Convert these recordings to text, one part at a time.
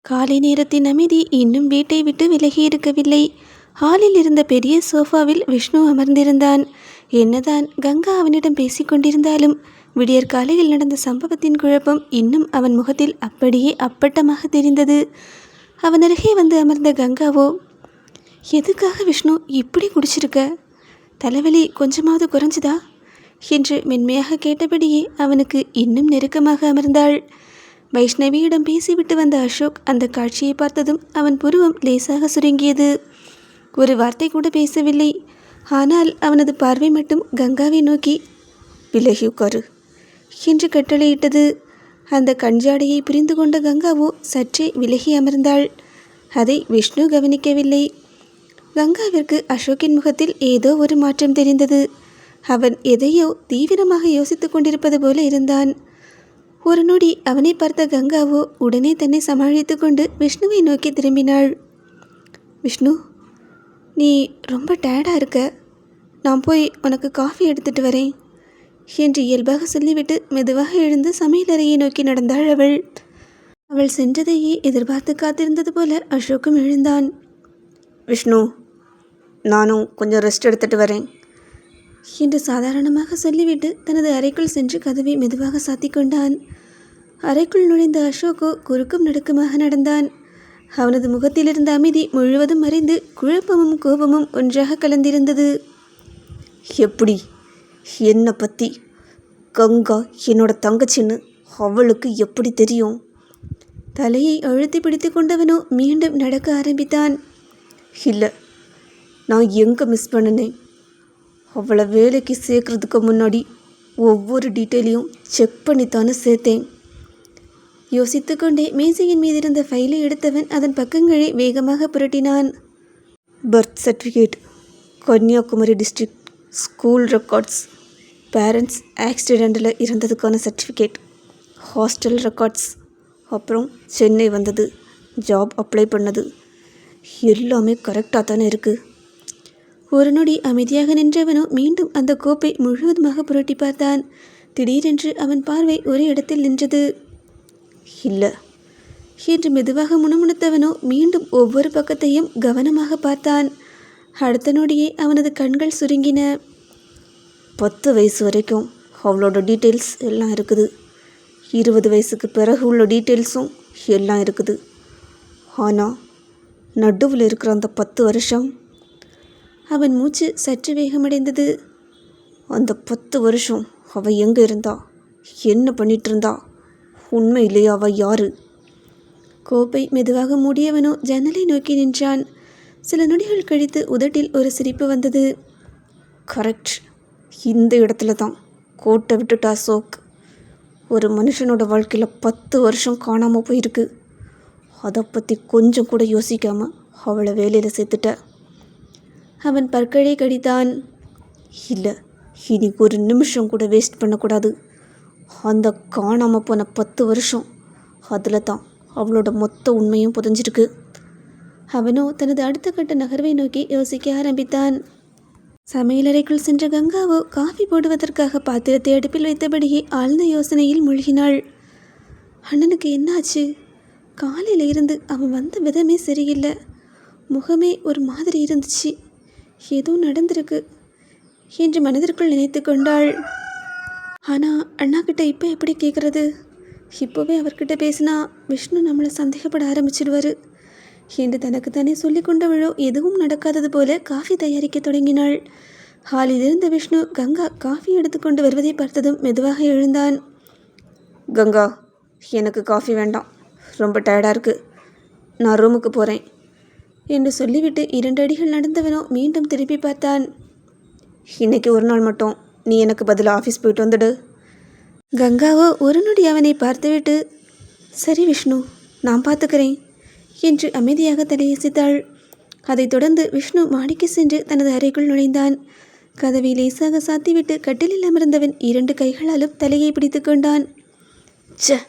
காலை நேரத்தின் அமைதி இன்னும் வீட்டை விட்டு விலகி இருக்கவில்லை. ஹாலில் இருந்த பெரிய சோஃபாவில் விஷ்ணு அமர்ந்திருந்தான். என்னதான் கங்கா அவனிடம் பேசிக்கொண்டிருந்தாலும் விடியற் காலையில் நடந்த சம்பவத்தின் குழப்பம் இன்னும் அவன் முகத்தில் அப்படியே அப்பட்டமாக தெரிந்தது. அவன் அருகே வந்து அமர்ந்த கங்காவோ, எதுக்காக விஷ்ணு இப்படி குடிச்சிருக்க? தலைவலி கொஞ்சமாவது குறைஞ்சுதா என்று மென்மையாக கேட்டபடியே அவனுக்கு இன்னும் நெருக்கமாக அமர்ந்தாள். வைஷ்ணவியிடம் பேசிவிட்டு வந்த அசோக் அந்த காட்சியை பார்த்ததும் அவன் புருவம் லேசாக சுருங்கியது. ஒரு வார்த்தை கூட பேசவில்லை. ஆனால் அவனது பார்வை மட்டும் கங்காவை நோக்கி விலகி உட்காரு என்று கட்டளையிட்டது. அந்த கஞ்சாடையை புரிந்து கொண்ட கங்காவோ சற்றே விலகி அமர்ந்தாள். அதை விஷ்ணு கவனிக்கவில்லை. கங்காவிற்கு அசோக்கின் முகத்தில் ஏதோ ஒரு மாற்றம் தெரிந்தது. அவன் எதையோ தீவிரமாக யோசித்து கொண்டிருப்பது போல இருந்தான். ஒரு நொடி அவனை பார்த்த கங்காவோ உடனே தன்னை சமாளித்து கொண்டு விஷ்ணுவை நோக்கி திரும்பினாள். விஷ்ணு, நீ ரொம்ப டயர்டாக இருக்க, நான் போய் உனக்கு காஃபி எடுத்துட்டு வரேன் என்று இயல்பாக சொல்லிவிட்டு மெதுவாக எழுந்து சமையலறையை நோக்கி நடந்தாள் அவள். அவள் சென்றதையே எதிர்பார்த்து காத்திருந்தது போல அசோக்கும் எழுந்தான். விஷ்ணு, நானும் கொஞ்சம் ரெஸ்ட் எடுத்துட்டு வரேன் என்று சாதாரணமாக சொல்லிவிட்டு தனது அறைக்குள் சென்று கதவை மெதுவாக சாத்தி கொண்டான். அறைக்குள் நுழைந்த அசோகோ குறுக்கும் நடுக்குமாக நடந்தான். அவனது முகத்திலிருந்த அமைதி முழுவதும் மறைந்து குழப்பமும் கோபமும் ஒன்றாக கலந்திருந்தது. எப்படி? என்னை பற்றி கங்கா என்னோட தங்கச்சின்னு அவளுக்கு எப்படி தெரியும்? தலையை அழுத்தி பிடித்து கொண்டவனோ மீண்டும் நடக்க ஆரம்பித்தான். இல்லை, நான் எங்கே மிஸ் பண்ணினேன்? அவளை வேலைக்கு சேர்க்கறதுக்கு முன்னாடி ஒவ்வொரு டீட்டெயிலையும் செக் பண்ணித்தானே சேர்த்தேன். யோசித்து கொண்டே மேசையின் மீதிருந்த ஃபைலை எடுத்தவன் அதன் பக்கங்களை வேகமாக புரட்டினான். Birth certificate, Kanyakumari district, school records, parents ஆக்சிடெண்ட்டில் இறந்ததுக்கான சர்டிஃபிகேட், ஹாஸ்டல் ரெக்கார்ட்ஸ், அப்புறம் சென்னை வந்தது, ஜாப் அப்ளை பண்ணது, எல்லாமே கரெக்டாக தானே இருக்குது. ஒரு நொடி அமைதியாக நின்றவனோ மீண்டும் அந்த கோப்பை முழுவதுமாக புரட்டி பார்த்தான். திடீரென்று அவன் பார்வை ஒரு இடத்தில் நின்றது. இல்லை என்று மெதுவாக முணுமுணுத்தவனோ மீண்டும் ஒவ்வொரு பக்கத்தையும் கவனமாக பார்த்தான். அடுத்த நொடியே அவனது கண்கள் சுருங்கின. 10 வயசு வரைக்கும் அவளோட டீட்டெயில்ஸ் எல்லாம் இருக்குது. 20 வயசுக்கு பிறகு உள்ள டீட்டெயில்ஸும் எல்லாம் இருக்குது. ஆனால் நடுவில் இருக்கிற அந்த 10 வருஷம். அவன் மூச்சு சற்று வேகமடைந்தது. அந்த 10 வருஷம் அவள் எங்கே இருந்தா, என்ன பண்ணிட்டு இருந்தா, உண்மையிலேயே அவள் யாரு? கோப்பை மெதுவாக மூடியவனோ ஜன்னலை நோக்கி நின்றான். சில நொடிகள் கழித்து உதட்டில் ஒரு சிரிப்பு வந்தது. கரெக்ட், இந்த இடத்துல தான் கோட்டை விட்டுட்டா அசோக். ஒரு மனுஷனோட வாழ்க்கையில் 10 வருஷம் காணாமல் போயிருக்கு. அதை பற்றி கொஞ்சம் கூட யோசிக்காமல் அவளை வேலையில் சேர்த்துட்ட. அவன் பற்களை கடித்தான். இல்லை, இனி ஒரு நிமிஷம் கூட வேஸ்ட் பண்ணக்கூடாது. அந்த காணாமல் போன 10 வருஷம், அதில் தான் அவளோட மொத்த உண்மையும் புதைஞ்சிருக்கு. அவனோ தனது அடுத்த கட்ட நகர்வை நோக்கி யோசிக்க ஆரம்பித்தான். சமையலறைக்குள் சென்ற கங்காவோ காஃபி போடுவதற்காக பாத்திரத்தை அடுப்பில் வைத்தபடியே ஆழ்ந்த யோசனையில் மூழ்கினாள். அண்ணனுக்கு என்னாச்சு? காலையில் இருந்து அவன் வந்த விதமே சரியில்லை. முகமே ஒரு மாதிரி இருந்துச்சு. ஏதோ நடந்திருக்கு என்று மனதிற்குள் நினைத்து கொண்டாள். ஆனால் அண்ணாக்கிட்ட இப்போ எப்படி கேட்குறது? இப்போவே அவர்கிட்ட பேசினா விஷ்ணு நம்மளை சந்தேகப்பட ஆரம்பிச்சிடுவார் என்று தனக்கு தானே சொல்லி கொண்டவளோ எதுவும் நடக்காதது போல காஃபி தயாரிக்க தொடங்கினாள். ஹாலில் இருந்த விஷ்ணு கங்கா காஃபி எடுத்துக்கொண்டு வருவதை பார்த்ததும் மெதுவாக எழுந்தான். கங்கா, எனக்கு காஃபி வேண்டாம், ரொம்ப டயர்டாக இருக்குது, நான் ரூமுக்கு போகிறேன் என்று சொல்லிவிட்டு 2 அடிகள் நடந்தவனோ மீண்டும் திருப்பி பார்த்தான். இன்னைக்கு ஒரு நாள் மட்டும் நீ எனக்கு பதிலாக ஆஃபீஸ் போயிட்டு வந்துடு. கங்காவோ ஒரு நொடி அவனை பார்த்துவிட்டு, சரி விஷ்ணு, நான் பார்த்துக்கிறேன் என்று அமைதியாக தலையசைத்தாள். அதைத் தொடர்ந்து விஷ்ணு மாடிக்கு சென்று தனது அறைக்குள் நுழைந்தான். கதவை லேசாக சாத்திவிட்டு கட்டிலில் அமர்ந்தவன் 2 கைகளாலும் தலையை பிடித்து கொண்டான். ச்சே,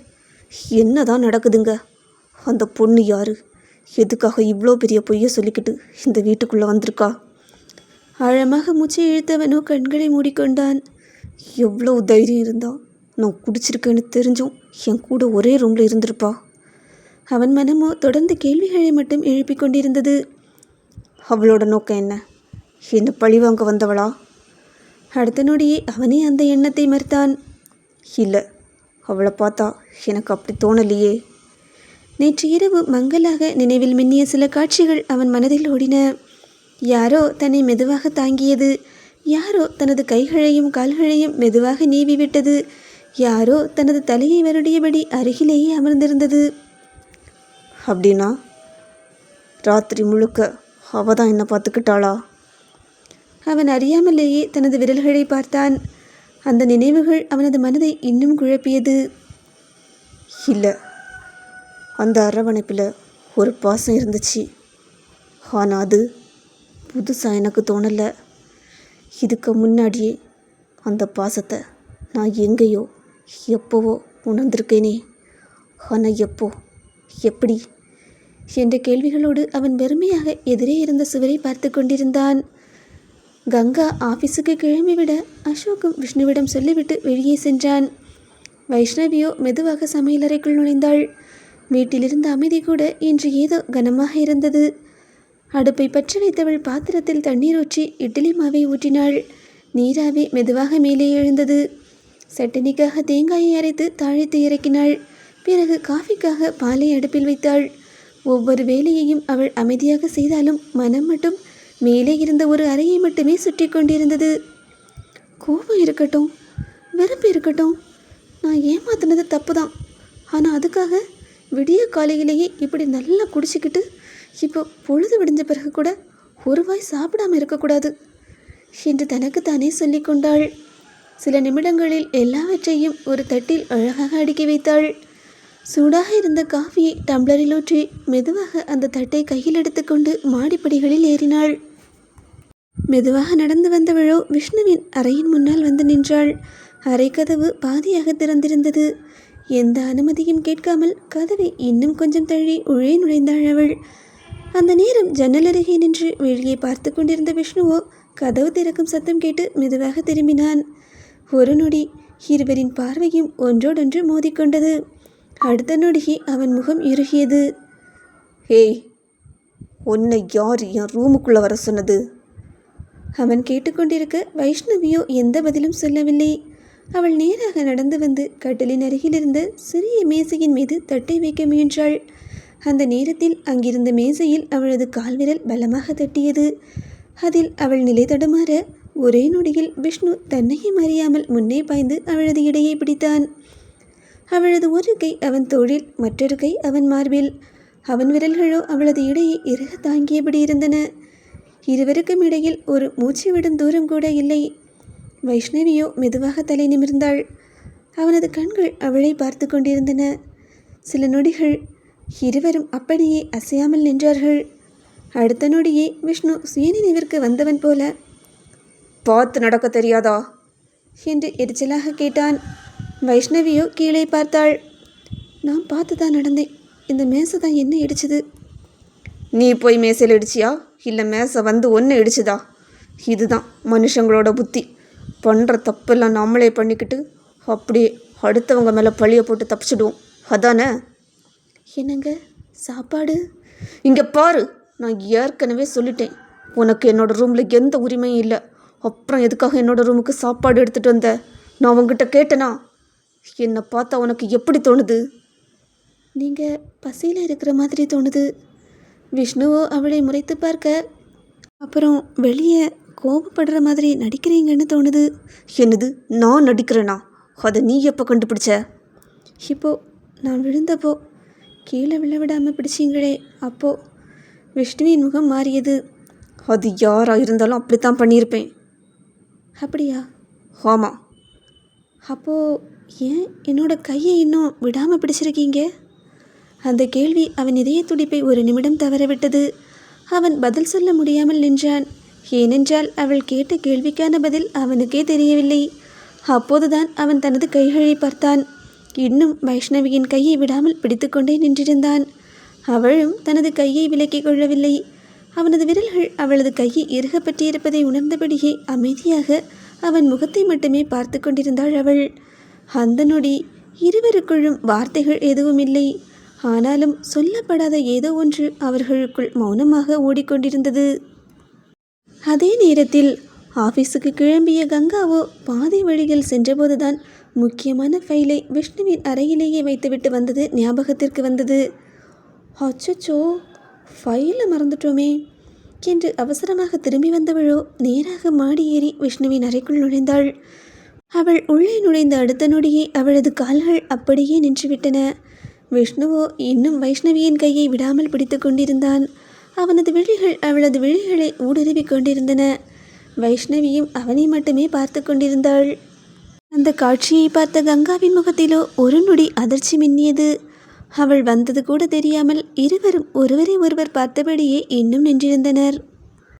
என்னதான் நடக்குதுங்க? அந்த பொண்ணு யாரு? எதுக்காக இவ்வளோ பெரிய பொய்யை சொல்லிக்கிட்டு இந்த வீட்டுக்குள்ளே வந்திருக்கா? ஆழமாக மூச்சை இழுத்தவனோ கண்களை மூடிக்கொண்டான். எவ்வளோ தைரியம் இருந்தா நான் குடிச்சிருக்கேன்னு தெரிஞ்சும் என் கூட ஒரே ரூமில் இருந்திருப்பா. அவன் மனமோ தொடர்ந்து கேள்விகளை மட்டும் எழுப்பிக் கொண்டிருந்தது. அவளோட நோக்கம் என்ன? என்ன பழிவாங்க வந்தவளா? அடுத்த நொடியே அவனே அந்த எண்ணத்தை மறுத்தான். இல்லை, அவளை பார்த்தா எனக்கு அப்படி தோணலையே. நேற்று இரவு மங்கலாக நினைவில் மின்னிய சில காட்சிகள் அவன் மனதில் ஓடின. யாரோ தன்னை மெதுவாக தாங்கியது, யாரோ தனது கைகளையும் கால்களையும் மெதுவாக நீவி விட்டது, யாரோ தனது தலையை வருடியபடி அருகிலேயே அமர்ந்திருந்தது. அப்படின்னா ராத்திரி முழுக்க அவ தான் என்னை பார்த்துக்கிட்டாளா? அவன் அறியாமலேயே தனது விரல்களை பார்த்தான். அந்த நினைவுகள் அவனது மனதை இன்னும் குழப்பியது. இல்லை, அந்த அரவணைப்பில் ஒரு பாசம் இருந்துச்சு. ஆனால் அது புதுசாக எனக்கு தோணலை. இதுக்கு முன்னாடியே அந்த பாசத்தை நான் எங்கேயோ எப்போவோ உணர்ந்திருக்கேனே. ஆனால் எப்போ, எப்படி என்ற கேள்விகளோடு அவன் வெறுமையாக எதிரே இருந்த சுவரை பார்த்து கொண்டிருந்தான். கங்கா ஆஃபீஸுக்கு கிளம்பிவிட அசோக்கும் விஷ்ணுவிடம் சொல்லிவிட்டு வெளியே சென்றான். வைஷ்ணவியோ மெதுவாக சமையலறைக்குள் நுழைந்தாள். வீட்டிலிருந்த அமைதி கூட இன்று ஏதோ கனமாக இருந்தது. அடுப்பை பற்றி வைத்தவள் பாத்திரத்தில் தண்ணீர் ஊற்றி இட்லி மாவை ஊற்றினாள். நீராவி மெதுவாக மேலே எழுந்தது. சட்டனிக்காக தேங்காயை அரைத்து தாளித்து இறக்கினாள். பிறகு காஃபிக்காக பாலை அடுப்பில் வைத்தாள். ஒவ்வொரு வேலையையும் அவள் அமைதியாக செய்தாலும் மனம் மட்டும் மேலே இருந்த ஒரு அறையை மட்டுமே சுற்றி கொண்டிருந்தது. கோபம் இருக்கட்டும், வெறுப்பு இருக்கட்டும், நான் ஏமாத்தினது தப்பு தான். ஆனால் அதுக்காக விடிய காலையிலேயே இப்படி நல்லா குடிச்சிக்கிட்டு இப்போ பொழுது விடிஞ்ச பிறகு கூட ஒரு வாய் சாப்பிடாமல் இருக்கக்கூடாது என்று தனக்குத்தானே சொல்லி கொண்டாள். சில நிமிடங்களில் எல்லாவற்றையும் ஒரு தட்டில் அழகாக அடுக்கி வைத்தாள். சூடாக இருந்த காஃபியை டம்ளரில் ஊற்றி மெதுவாக அந்த தட்டை கையில் எடுத்துக்கொண்டு மாடிப்படிகளில் ஏறினாள். மெதுவாக நடந்து வந்தவளோ விஷ்ணுவின் அறையின் முன்னால் வந்து நின்றாள். அறை கதவு பாதியாக திறந்திருந்தது. எந்த அனுமதியும் கேட்காமல் கதவை இன்னும் கொஞ்சம் தள்ளி உள்ளே நுழைந்தாள் அவள். அந்த நேரம் ஜன்னல் அருகே நின்று வெளியே பார்த்து கொண்டிருந்த விஷ்ணுவோ கதவு திறக்கும் சத்தம் கேட்டு மெதுவாக திரும்பினான். ஒரு நொடி இருவரின் பார்வையும் ஒன்றோடொன்று மோதிக்கொண்டது. அடுத்த நொடியே அவன் முகம் இறுகியது. ஏய், உன்னை யார் என் ரூமுக்குள்ளே வர சொன்னது? அவன் கேட்டுக்கொண்டிருக்க வைஷ்ணவியோ எந்த பதிலும் சொல்லவில்லை. அவள் நேராக நடந்து வந்து கட்டிலின் அருகிலிருந்த சிறிய மேசையின் மீது தட்டை வைக்க முயன்றாள். அந்த நேரத்தில் அங்கிருந்த மேசையில் அவளது கால்விரல் பலமாக தட்டியது. அதில் அவள் நிலை தடுமாற ஒரே நொடியில் விஷ்ணு தன்னையும் அறியாமல் முன்னே பாய்ந்து அவளது இடையை பிடித்தான். அவளது ஒரு கை அவன் தோளில், மற்றொரு கை அவன் மார்பில். அவன் விரல்களோ அவளது இடையை இறுக தாங்கியபடி இருந்தன. இருவருக்கும் இடையில் ஒரு மூச்சு விடும் தூரம் கூட இல்லை. வைஷ்ணவியோ மெதுவாக தலை நிமிர்ந்தாள். அவனது கண்கள் அவளை பார்த்து கொண்டிருந்தன. சில நொடிகள் இருவரும் அப்படியே அசையாமல் நின்றார்கள். அடுத்த நொடியே விஷ்ணு சுயநினைவிற்கு வந்தவன் போல, பார்த்து நடக்க தெரியாதா என்று எரிச்சலாக கேட்டான். வைஷ்ணவியோ கீழே பார்த்தாள். நான் பார்த்து தான் நடந்தேன். இந்த மேசை தான் என்ன இடிச்சது. நீ போய் மேசையில் இடிச்சியா, இல்லை மேசை வந்து ஒன்று இடிச்சுதா? இதுதான் மனுஷங்களோட புத்தி. பண்ணுற தப்பெல்லாம் நம்மளே பண்ணிக்கிட்டு அப்படியே அடுத்தவங்க மேலே பழியை போட்டு தப்பிச்சிடுவோம், அதானே? என்னங்க சாப்பாடு? இங்கே பாரு, நான் ஏற்கனவே சொல்லிட்டேன், உனக்கு என்னோடய ரூமில் எந்த உரிமையும் இல்லை. அப்புறம் எதுக்காக என்னோடய ரூமுக்கு சாப்பாடு எடுத்துகிட்டு வந்த? நான் உங்ககிட்ட கேட்டேனா? என்னை பார்த்தா உனக்கு எப்படி தோணுது? நீங்கள் பசியில் இருக்கிற மாதிரி தோணுது. விஷ்ணுவோ அவளை முறைத்து பார்க்க, அப்புறம் வெளியே கோபப்படுற மாதிரி நடிக்கிறீங்கன்னு தோணுது. என்னது, நான் நடிக்கிறேனா? அதை நீ எப்போ கண்டுபிடிச்ச? இப்போது நான் விழுந்தப்போ கீழே விழ விடாமல் பிடிச்சிங்களே, அப்போது. விஷ்ணுவின் முகம் மாறியது. அது யாராக இருந்தாலும் அப்படித்தான் பண்ணியிருப்பேன். அப்படியா? ஆமாம். அப்போது ஏன் என்னோட கையை இன்னும் விடாமல் பிடிச்சிருக்கீங்க? அந்த கேள்வி அவன் இதய துடிப்பை ஒரு நிமிடம் தவறவிட்டது. அவன் பதில் சொல்ல முடியாமல் நின்றான். ஏனென்றால் அவள் கேட்ட கேள்விக்கான பதில் அவனுக்கே தெரியவில்லை. அப்போதுதான் அவன் தனது கைகளை பார்த்தான். இன்னும் வைஷ்ணவியின் கையை விடாமல் பிடித்துக்கொண்டே நின்றிருந்தான். அவளும் தனது கையை விலக்கிக் கொள்ளவில்லை. அவனது விரல்கள் அவளது கையை இறுக பற்றியிருப்பதை உணர்ந்தபடியே அமைதியாக அவன் முகத்தை மட்டுமே பார்த்து கொண்டிருந்தாள் அவள். அந்த நொடி இருவருக்குள்ளும் வார்த்தைகள் எதுவும் இல்லை. ஆனாலும் சொல்லப்படாத ஏதோ ஒன்று அவர்களுக்குள் மௌனமாக ஓடிக்கொண்டிருந்தது. அதே நேரத்தில் ஆஃபீஸுக்கு கிளம்பிய கங்காவோ பாதை வழியில் சென்றபோதுதான் முக்கியமான ஃபைலை விஷ்ணுவின் அறையிலேயே வைத்துவிட்டு வந்தது ஞாபகத்திற்கு வந்தது. அச்சச்சோ, ஃபைலை மறந்துட்டோமே என்று அவசரமாக திரும்பி வந்தவளோ நேராக மாடி ஏறி விஷ்ணுவின் அறைக்குள் நுழைந்தாள். அவள் உள்ளே நுழைந்த அடுத்த நொடியே அவளது கால்கள் அப்படியே நின்றுவிட்டன. விஷ்ணுவோ இன்னும் வைஷ்ணவியின் கையை விடாமல் பிடித்து கொண்டிருந்தான். அவனது விழிகள் அவளது விழிகளை ஊடுருவிக் கொண்டிருந்தன. வைஷ்ணவியும் அவனை மட்டுமே பார்த்து கொண்டிருந்தாள். அந்த காட்சியை பார்த்த கங்காவின் முகத்திலோ ஒரு நொடி அதிர்ச்சி மின்னியது. அவள் வந்தது கூட தெரியாமல் இருவரும் ஒருவரை ஒருவர் பார்த்தபடியே இன்னும் நின்றிருந்தனர்.